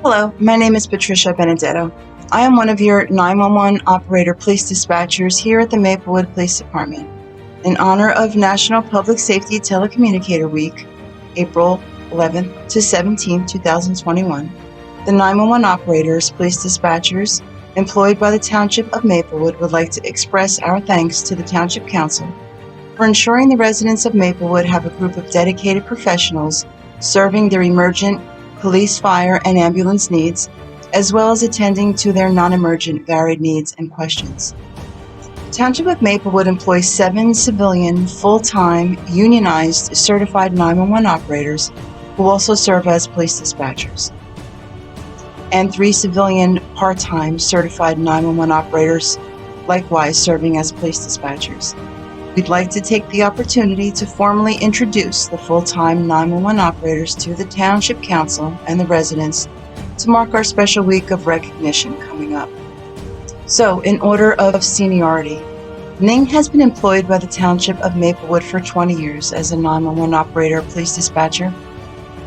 Hello, my name is Patricia Benedetto. I am one of your 911 operator police dispatchers here at the Maplewood Police Department. In honor of National Public Safety Telecommunicator Week, April 11th to 17th, 2021, the 911 operators, police dispatchers, employed by the Township of Maplewood would like to express our thanks to the Township Council for ensuring the residents of Maplewood have a group of dedicated professionals serving their emergent police, fire, and ambulance needs, as well as attending to their non-emergent varied needs and questions. The Township of Maplewood employs 7 civilian, full-time, unionized, certified 911 operators who also serve as police dispatchers, and 3 civilian, part-time, certified 911 operators, likewise serving as police dispatchers. We'd like to take the opportunity to formally introduce the full-time 911 operators to the Township Council and the residents to mark our special week of recognition coming up. So, in order of seniority, Ning has been employed by the Township of Maplewood for 20 years as a 911 operator police dispatcher.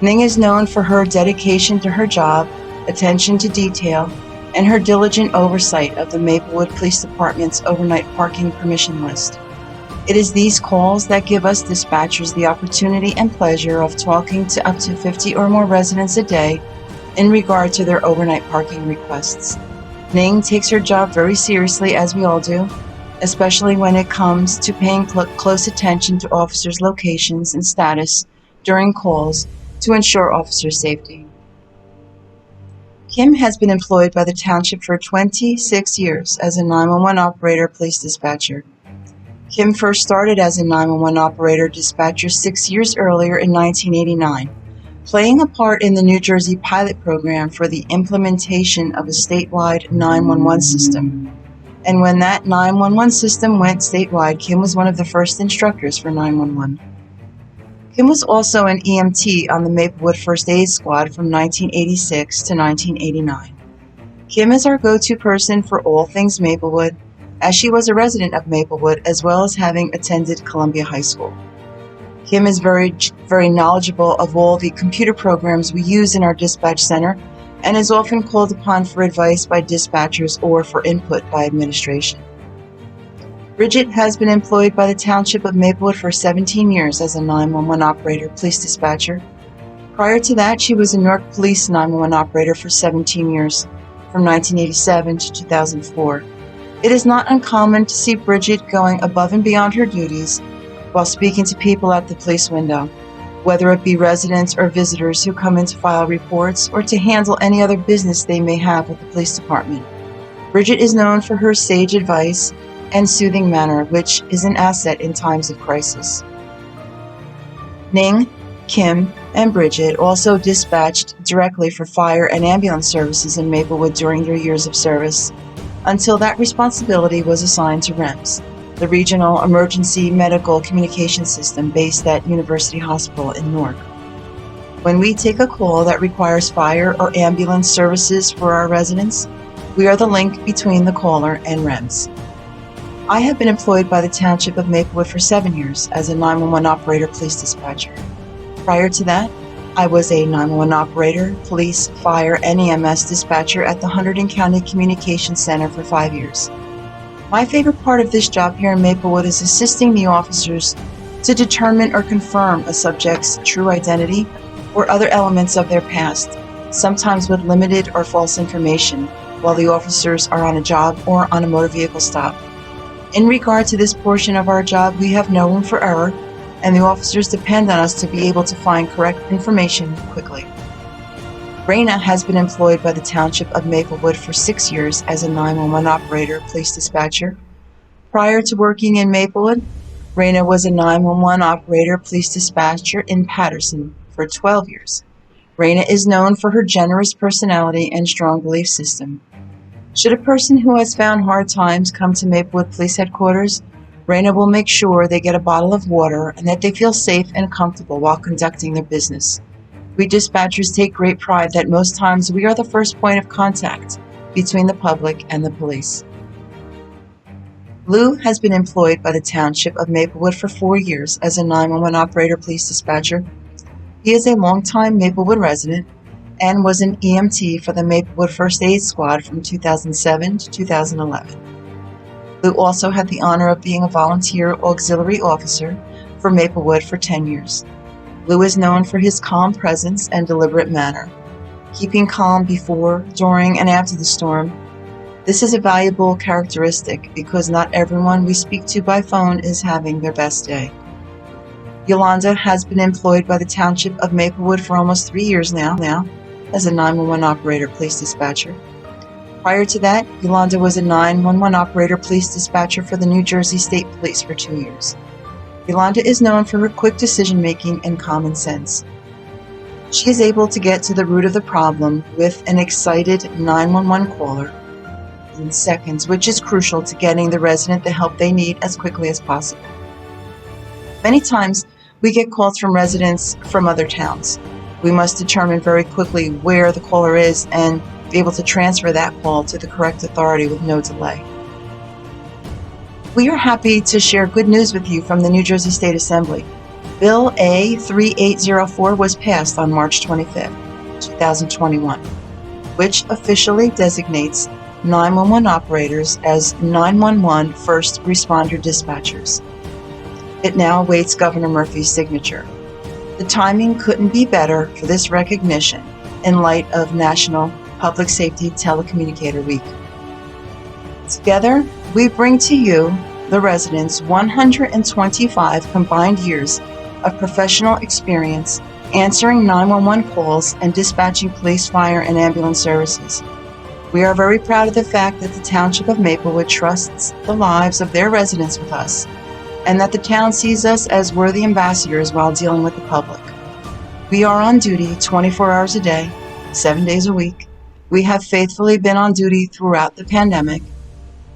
Ning is known for her dedication to her job, attention to detail, and her diligent oversight of the Maplewood Police Department's overnight parking permission list. It is these calls that give us dispatchers the opportunity and pleasure of talking to up to 50 or more residents a day in regard to their overnight parking requests. Ning takes her job very seriously, as we all do, especially when it comes to paying close attention to officers' locations and status during calls to ensure officer safety. Kim has been employed by the Township for 26 years as a 911 operator police dispatcher. Kim first started as a 911 operator dispatcher 6 years earlier in 1989, playing a part in the New Jersey pilot program for the implementation of a statewide 911 system. And when that 911 system went statewide, Kim was one of the first instructors for 911. Kim was also an EMT on the Maplewood First Aid Squad from 1986 to 1989. Kim is our go-to person for all things Maplewood, as she was a resident of Maplewood as well as having attended Columbia High School. Kim is very knowledgeable of all the computer programs we use in our dispatch center and is often called upon for advice by dispatchers or for input by administration. Bridget has been employed by the Township of Maplewood for 17 years as a 911 operator police dispatcher. Prior to that, she was a Newark Police 911 operator for 17 years, from 1987 to 2004. It is not uncommon to see Bridget going above and beyond her duties while speaking to people at the police window, whether it be residents or visitors who come in to file reports or to handle any other business they may have with the police department. Bridget is known for her sage advice and soothing manner, which is an asset in times of crisis. Ning, Kim, and Bridget also dispatched directly for fire and ambulance services in Maplewood during their years of service, until that responsibility was assigned to REMS, the Regional Emergency Medical Communication System based at University Hospital in Newark. When we take a call that requires fire or ambulance services for our residents, we are the link between the caller and REMS. I have been employed by the Township of Maplewood for 7 years as a 911 operator police dispatcher. Prior to that, I was a 911 operator, police, fire, and EMS dispatcher at the Hunterdon County Communications Center for 5 years. My favorite part of this job here in Maplewood is assisting the officers to determine or confirm a subject's true identity or other elements of their past, sometimes with limited or false information, while the officers are on a job or on a motor vehicle stop. In regard to this portion of our job, we have no room for error, and the officers depend on us to be able to find correct information quickly. Reyna has been employed by the Township of Maplewood for 6 years as a 911 operator police dispatcher. Prior to working in Maplewood, Reyna was a 911 operator police dispatcher in Patterson for 12 years. Reyna is known for her generous personality and strong belief system. Should a person who has found hard times come to Maplewood Police Headquarters, Reyna will make sure they get a bottle of water and that they feel safe and comfortable while conducting their business. We dispatchers take great pride that most times we are the first point of contact between the public and the police. Lou has been employed by the Township of Maplewood for 4 years as a 911 operator police dispatcher. He is a longtime Maplewood resident and was an EMT for the Maplewood First Aid Squad from 2007 to 2011. Lou also had the honor of being a volunteer auxiliary officer for Maplewood for 10 years. Lou is known for his calm presence and deliberate manner, keeping calm before, during, and after the storm. This is a valuable characteristic because not everyone we speak to by phone is having their best day. Yolanda has been employed by the Township of Maplewood for almost 3 years now as a 911 operator police dispatcher. Prior to that, Yolanda was a 911 operator police dispatcher for the New Jersey State Police for 2 years. Yolanda is known for her quick decision-making and common sense. She is able to get to the root of the problem with an excited 911 caller in seconds, which is crucial to getting the resident the help they need as quickly as possible. Many times, we get calls from residents from other towns. We must determine very quickly where the caller is and be able to transfer that call to the correct authority with no delay. We are happy to share good news with you from the New Jersey State Assembly. Bill A 3804 was passed on March 25, 2021, which officially designates 911 operators as 911 first responder dispatchers. It now awaits Governor Murphy's signature. The timing couldn't be better for this recognition in light of National Public Safety Telecommunicator Week. Together, we bring to you, the residents, 125 combined years of professional experience answering 911 calls and dispatching police, fire, and ambulance services. We are very proud of the fact that the Township of Maplewood trusts the lives of their residents with us, and that the town sees us as worthy ambassadors while dealing with the public. We are on duty 24 hours a day, 7 days a week. We have faithfully been on duty throughout the pandemic,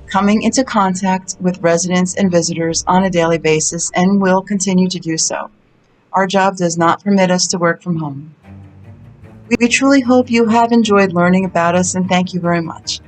coming into contact with residents and visitors on a daily basis, and will continue to do so. Our job does not permit us to work from home. We truly hope you have enjoyed learning about us, and thank you very much.